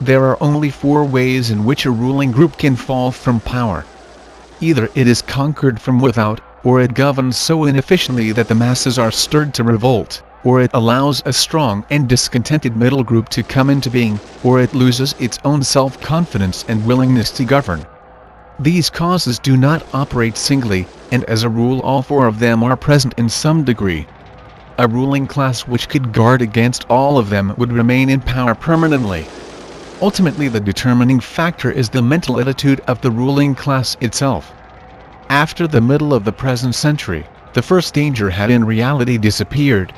There are only four ways in which a ruling group can fall from power. Either it is conquered from without, or it governs so inefficiently that the masses are stirred to revolt, or it allows a strong and discontented middle group to come into being, or it loses its own self-confidence and willingness to govern. These causes do not operate singly, and as a rule all four of them are present in some degree. A ruling class which could guard against all of them would remain in power permanently. Ultimately, the determining factor is the mental attitude of the ruling class itself. After the middle of the present century, the first danger had in reality disappeared.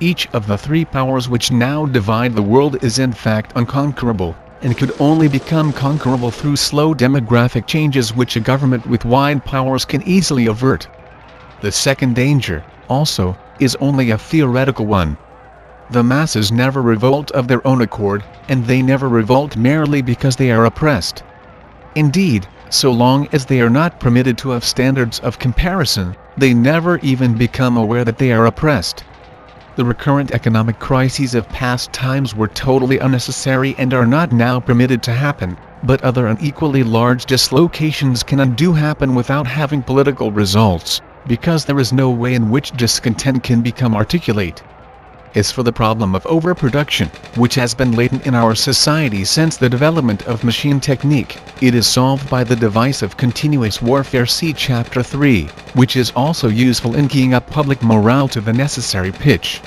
Each of the three powers which now divide the world is in fact unconquerable, and could only become conquerable through slow demographic changes which a government with wide powers can easily avert. The second danger, also, is only a theoretical one. The masses never revolt of their own accord, and they never revolt merely because they are oppressed. Indeed, so long as they are not permitted to have standards of comparison, they never even become aware that they are oppressed. The recurrent economic crises of past times were totally unnecessary and are not now permitted to happen, but other and equally large dislocations can and do happen without having political results, because there is no way in which discontent can become articulate. As for the problem of overproduction, which has been latent in our society since the development of machine technique, it is solved by the device of continuous warfare. See Chapter 3, which is also useful in keying up public morale to the necessary pitch.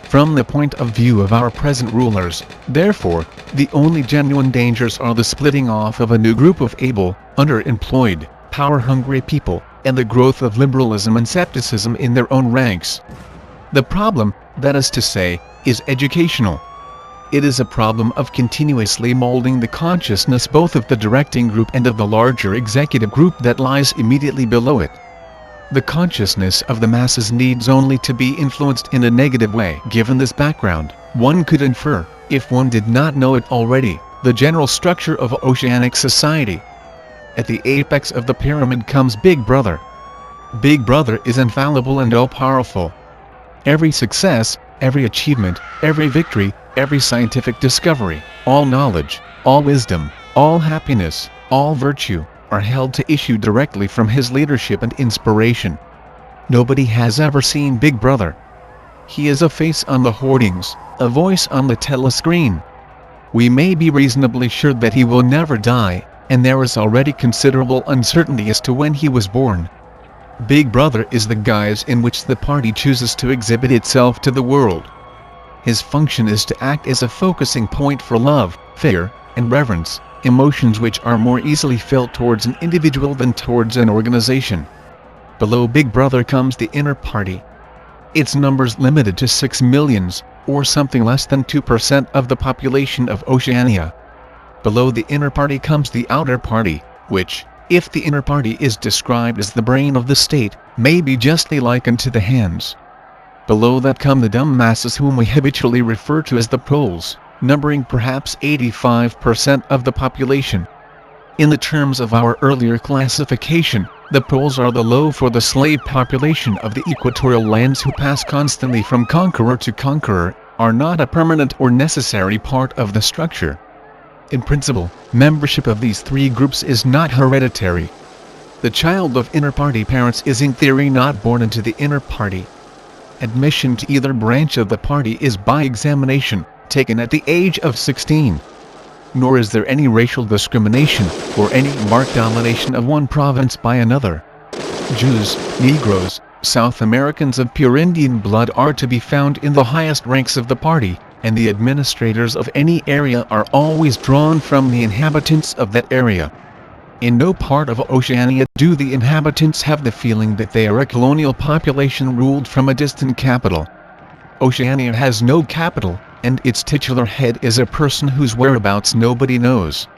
From the point of view of our present rulers, therefore, the only genuine dangers are the splitting off of a new group of able, underemployed, power-hungry people, and the growth of liberalism and scepticism in their own ranks. The problem, that is to say, is educational. It is a problem of continuously molding the consciousness both of the directing group and of the larger executive group that lies immediately below it. The consciousness of the masses needs only to be influenced in a negative way. Given this background, one could infer, if one did not know it already, the general structure of oceanic society. At the apex of the pyramid comes Big Brother. Big Brother is infallible and all-powerful. Every success, every achievement, every victory, every scientific discovery, all knowledge, all wisdom, all happiness, all virtue, are held to issue directly from his leadership and inspiration. Nobody has ever seen Big Brother. He is a face on the hoardings, a voice on the telescreen. We may be reasonably sure that he will never die, and there is already considerable uncertainty as to when he was born. Big Brother is the guise in which the party chooses to exhibit itself to the world. His function is to act as a focusing point for love, fear, and reverence, emotions which are more easily felt towards an individual than towards an organization. Below Big Brother comes the inner party. Its numbers limited to 6 millions, or something less than 2% of the population of Oceania. Below the inner party comes the outer party, which, if the inner party is described as the brain of the state, may be justly likened to the hands. Below that come the dumb masses whom we habitually refer to as the proles, numbering perhaps 85% of the population. In the terms of our earlier classification, the proles are the low for the slave population of the equatorial lands who pass constantly from conqueror to conqueror, are not a permanent or necessary part of the structure. In principle, membership of these three groups is not hereditary. The child of inner party parents is in theory not born into the inner party. Admission to either branch of the party is by examination, taken at the age of 16. Nor is there any racial discrimination, or any marked domination of one province by another. Jews, Negroes, South Americans of pure Indian blood are to be found in the highest ranks of the party, and the administrators of any area are always drawn from the inhabitants of that area. In no part of Oceania do the inhabitants have the feeling that they are a colonial population ruled from a distant capital. Oceania has no capital, and its titular head is a person whose whereabouts nobody knows.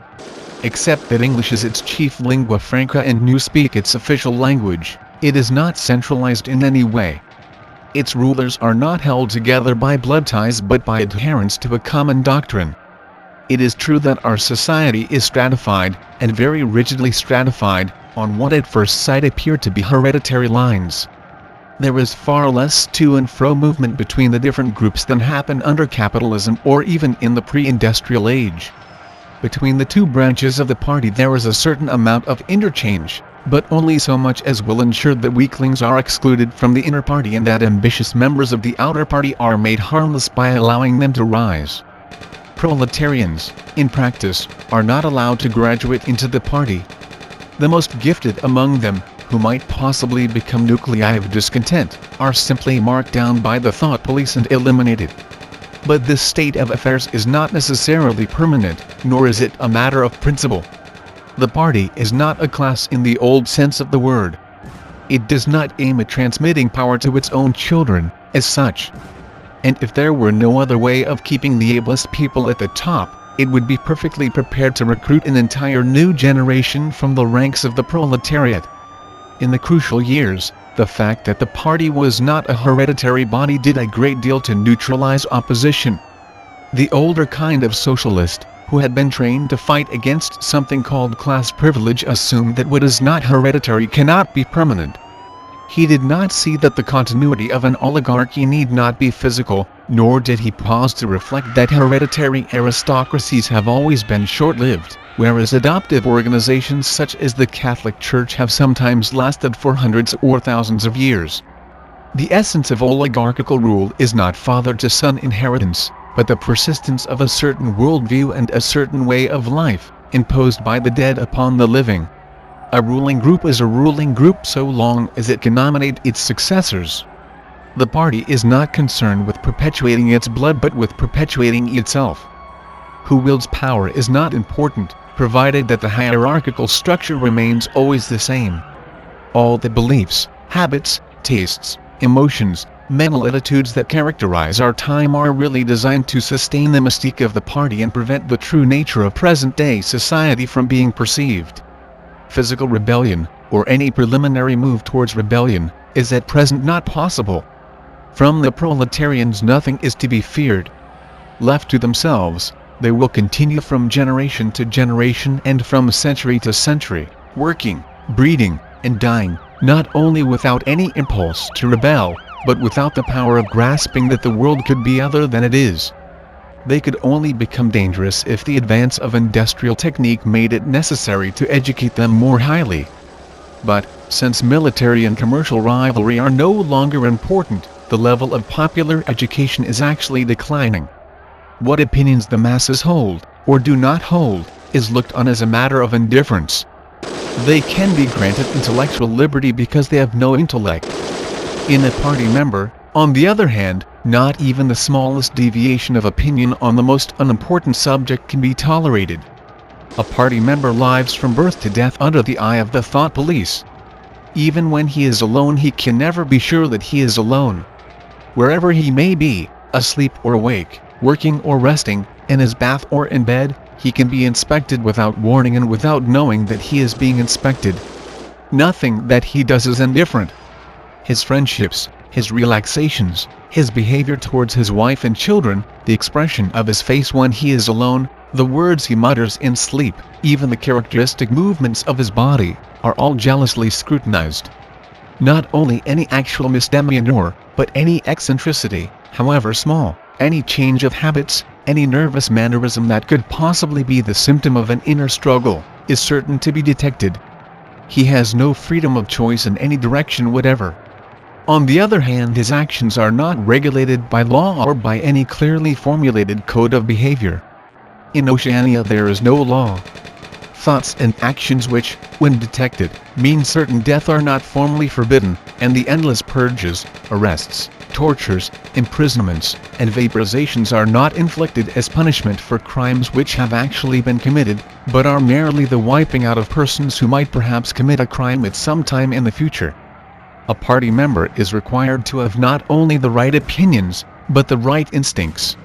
Except that English is its chief lingua franca and Newspeak its official language, it is not centralized in any way. Its rulers are not held together by blood ties but by adherence to a common doctrine. It is true that our society is stratified, and very rigidly stratified, on what at first sight appear to be hereditary lines. There is far less to and fro movement between the different groups than happened under capitalism or even in the pre-industrial age. Between the two branches of the party there is a certain amount of interchange, but only so much as will ensure that weaklings are excluded from the inner party and that ambitious members of the outer party are made harmless by allowing them to rise. Proletarians, in practice, are not allowed to graduate into the party. The most gifted among them, who might possibly become nuclei of discontent, are simply marked down by the thought police and eliminated. But this state of affairs is not necessarily permanent, nor is it a matter of principle. The party is not a class in the old sense of the word. It does not aim at transmitting power to its own children, as such. And if there were no other way of keeping the ablest people at the top, it would be perfectly prepared to recruit an entire new generation from the ranks of the proletariat. In the crucial years, the fact that the party was not a hereditary body did a great deal to neutralize opposition. The older kind of socialist, who had been trained to fight against something called class privilege, assumed that what is not hereditary cannot be permanent. He did not see that the continuity of an oligarchy need not be physical, nor did he pause to reflect that hereditary aristocracies have always been short-lived, whereas adoptive organizations such as the Catholic Church have sometimes lasted for hundreds or thousands of years. The essence of oligarchical rule is not father-to-son inheritance, but the persistence of a certain worldview and a certain way of life, imposed by the dead upon the living. A ruling group is a ruling group so long as it can nominate its successors. The party is not concerned with perpetuating its blood but with perpetuating itself. Who wields power is not important, provided that the hierarchical structure remains always the same. All the beliefs, habits, tastes, emotions, mental attitudes that characterize our time are really designed to sustain the mystique of the party and prevent the true nature of present-day society from being perceived. Physical rebellion, or any preliminary move towards rebellion, is at present not possible. From the proletarians nothing is to be feared. Left to themselves, they will continue from generation to generation and from century to century, working, breeding, and dying, not only without any impulse to rebel, but without the power of grasping that the world could be other than it is. They could only become dangerous if the advance of industrial technique made it necessary to educate them more highly. But, since military and commercial rivalry are no longer important, the level of popular education is actually declining. What opinions the masses hold, or do not hold, is looked on as a matter of indifference. They can be granted intellectual liberty because they have no intellect. In a party member, on the other hand, not even the smallest deviation of opinion on the most unimportant subject can be tolerated. A party member lives from birth to death under the eye of the thought police. Even when he is alone he can never be sure that he is alone. Wherever he may be, asleep or awake, working or resting, in his bath or in bed, he can be inspected without warning and without knowing that he is being inspected. Nothing that he does is indifferent. His friendships, his relaxations, his behavior towards his wife and children, the expression of his face when he is alone, the words he mutters in sleep, even the characteristic movements of his body, are all jealously scrutinized. Not only any actual misdemeanor, but any eccentricity, however small, any change of habits, any nervous mannerism that could possibly be the symptom of an inner struggle, is certain to be detected. He has no freedom of choice in any direction whatever. On the other hand, his actions are not regulated by law or by any clearly formulated code of behavior. In Oceania there is no law. Thoughts and actions which, when detected, mean certain death are not formally forbidden, and the endless purges, arrests, tortures, imprisonments, and vaporizations are not inflicted as punishment for crimes which have actually been committed, but are merely the wiping out of persons who might perhaps commit a crime at some time in the future. A party member is required to have not only the right opinions, but the right instincts.